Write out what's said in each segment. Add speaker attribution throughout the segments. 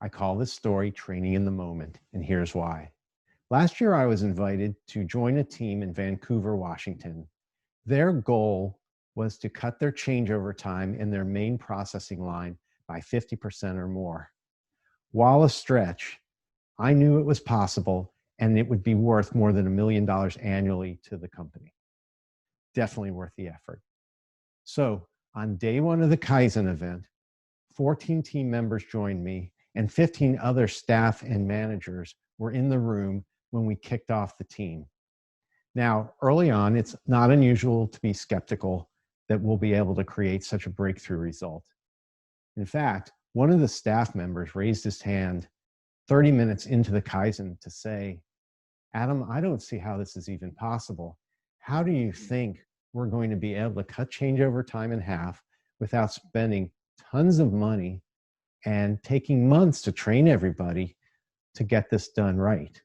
Speaker 1: I call this story Training in the Moment, and here's why. Last year, I was invited to join a team in Vancouver, Washington. Their goal was to cut their changeover time in their main processing line by 50% or more. While a stretch, I knew it was possible and it would be worth more than $1 million annually to the company. Definitely worth the effort. So on day one of the Kaizen event, 14 team members joined me and 15 other staff and managers were in the room when we kicked off the team. Now, early on, it's not unusual to be skeptical that we'll be able to create such a breakthrough result. In fact, one of the staff members raised his hand 30 minutes into the Kaizen to say, Adam, I don't see how this is even possible. How do you think we're going to be able to cut changeover time in half without spending tons of money and taking months to train everybody to get this done right?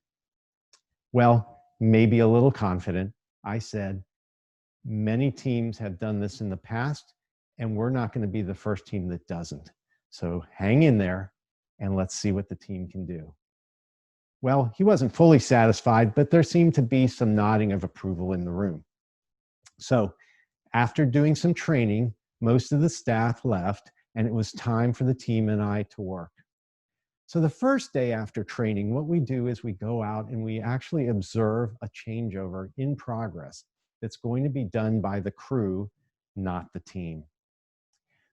Speaker 1: Well, maybe a little confident, I said, many teams have done this in the past, and we're not going to be the first team that doesn't. So hang in there, and let's see what the team can do. Well, he wasn't fully satisfied, but there seemed to be some nodding of approval in the room. So after doing some training, most of the staff left, and it was time for the team and I to work. So the first day after training, what we do is we go out and we actually observe a changeover in progress that's going to be done by the crew, not the team.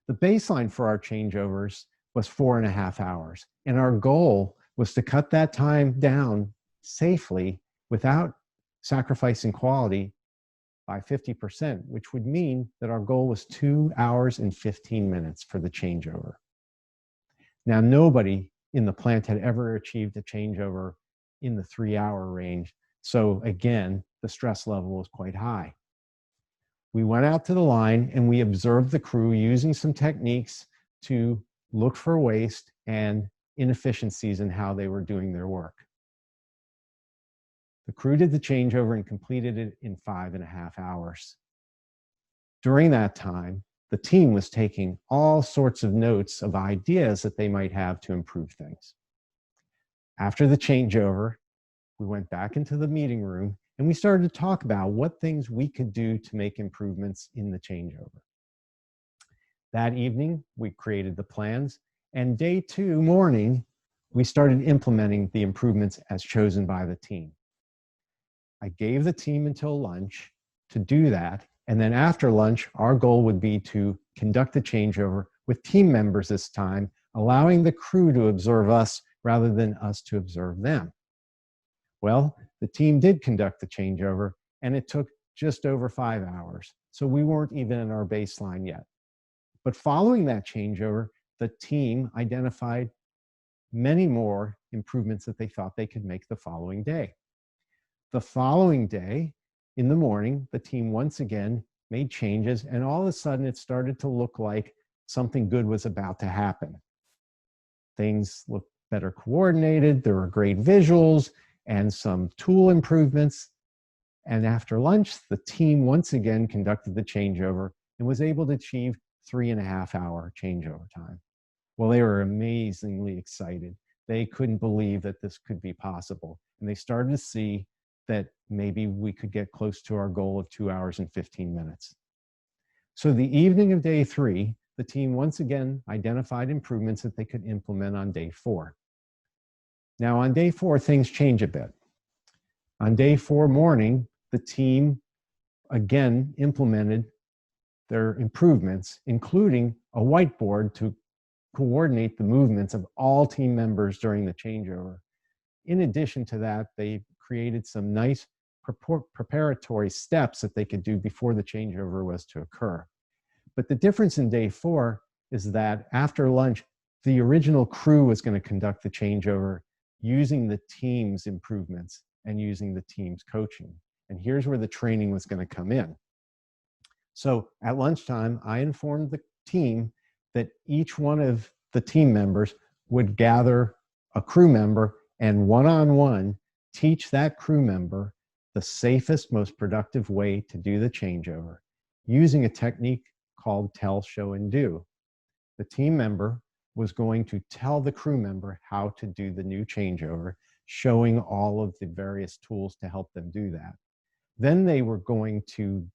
Speaker 1: The baseline for our changeovers was 4.5 hours, and our goal was to cut that time down safely without sacrificing quality by 50%, which would mean that our goal was 2 hours and 15 minutes for the changeover. Now, nobody in the plant had ever achieved a changeover in the 3-hour range. So again, the stress level was quite high. We went out to the line and we observed the crew using some techniques to look for waste and inefficiencies in how they were doing their work. The crew did the changeover and completed it in 5.5 hours. During that time, the team was taking all sorts of notes of ideas that they might have to improve things. After the changeover, we went back into the meeting room and we started to talk about what things we could do to make improvements in the changeover. That evening, we created the plans, and day 2 morning, we started implementing the improvements as chosen by the team. I gave the team until lunch to do that. And then after lunch, our goal would be to conduct the changeover with team members this time, allowing the crew to observe us rather than us to observe them. Well, the team did conduct the changeover, and it took just over 5 hours. So we weren't even in our baseline yet. But following that changeover, the team identified many more improvements that they thought they could make the following day. The following day, in the morning, the team once again made changes, and all of a sudden it started to look like something good was about to happen. Things looked better coordinated, there were great visuals, and some tool improvements. And after lunch, the team once again conducted the changeover and was able to achieve 3.5-hour changeover time. Well, they were amazingly excited. They couldn't believe that this could be possible. And they started to see that maybe we could get close to our goal of 2 hours and 15 minutes. So the evening of day 3, the team once again identified improvements that they could implement on day 4. Now on day 4, things change a bit. On day 4 morning, the team again implemented their improvements, including a whiteboard to coordinate the movements of all team members during the changeover. In addition to that, they created some nice preparatory steps that they could do before the changeover was to occur. But the difference in day 4 is that after lunch, the original crew was going to conduct the changeover using the team's improvements and using the team's coaching. And here's where the training was going to come in. So at lunchtime, I informed the team that each one of the team members would gather a crew member and one-on-one teach that crew member the safest, most productive way to do the changeover using a technique called tell, show, and do. The team member was going to tell the crew member how to do the new changeover, showing all of the various tools to help them do that. Then they were going to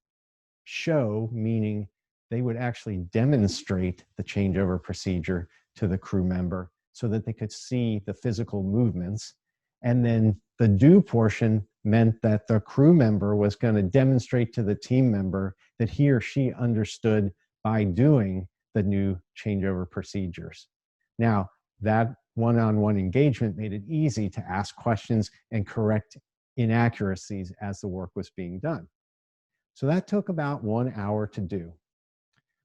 Speaker 1: show, meaning they would actually demonstrate the changeover procedure to the crew member so that they could see the physical movements. And then the do portion meant that the crew member was going to demonstrate to the team member that he or she understood by doing the new changeover procedures. Now, that one-on-one engagement made it easy to ask questions and correct inaccuracies as the work was being done. So that took about 1 hour to do.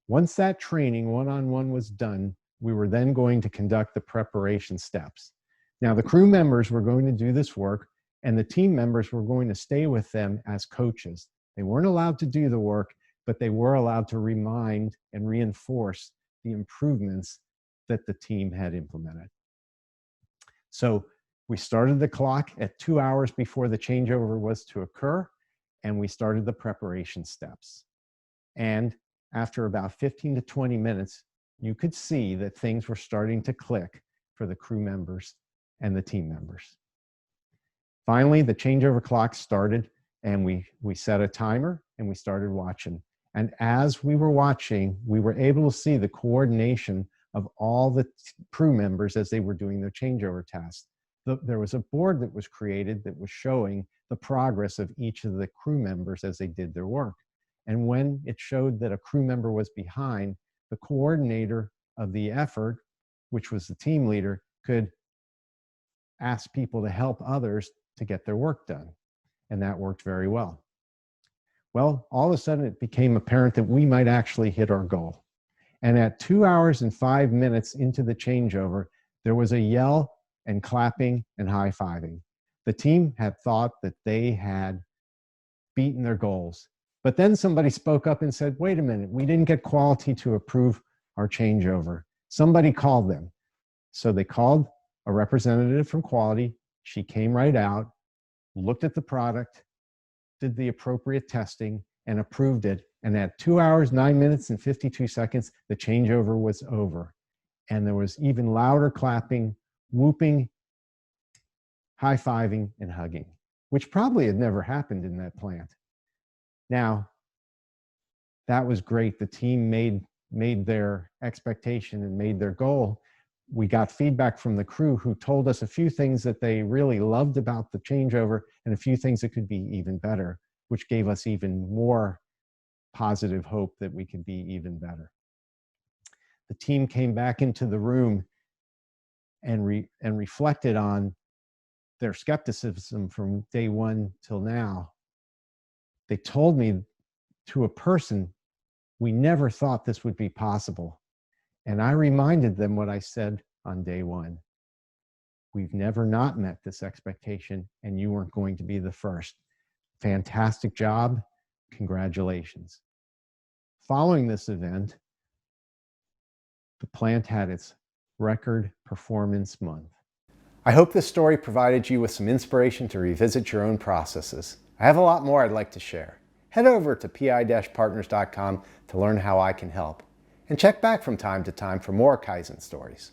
Speaker 1: Once that training one-on-one was done, we were then going to conduct the preparation steps. Now, the crew members were going to do this work, and the team members were going to stay with them as coaches. They weren't allowed to do the work, but they were allowed to remind and reinforce the improvements that the team had implemented. So we started the clock at 2 hours before the changeover was to occur, and we started the preparation steps. And after about 15 to 20 minutes, you could see that things were starting to click for the crew members and the team members. Finally, the changeover clock started, and we set a timer and we started watching. And as we were watching, we were able to see the coordination of all the crew members as they were doing their changeover tasks. There was a board that was created that was showing the progress of each of the crew members as they did their work. And when it showed that a crew member was behind, the coordinator of the effort, which was the team leader, could ask people to help others to get their work done. And that worked very well. Well, all of a sudden it became apparent that we might actually hit our goal. And at 2 hours and 5 minutes into the changeover, there was a yell and clapping and high-fiving. The team had thought that they had beaten their goals. But then somebody spoke up and said, wait a minute, we didn't get quality to approve our changeover. Somebody called them. So they called a representative from quality. She came right out, looked at the product, did the appropriate testing, and approved it. And at 2 hours, 9 minutes, and 52 seconds, the changeover was over. And there was even louder clapping, whooping, high-fiving, and hugging, which probably had never happened in that plant. Now, that was great. The team made their expectation and made their goal. We got feedback from the crew who told us a few things that they really loved about the changeover and a few things that could be even better, which gave us even more positive hope that we could be even better. The team came back into the room and reflected on their skepticism from day one till now. They told me to a person, we never thought this would be possible. And I reminded them what I said on day one. We've never not met this expectation, and you weren't going to be the first. Fantastic job. Congratulations. Following this event, the plant had its record performance month. I hope this story provided you with some inspiration to revisit your own processes. I have a lot more I'd like to share. Head over to pi-partners.com to learn how I can help. And check back from time to time for more Kaizen stories.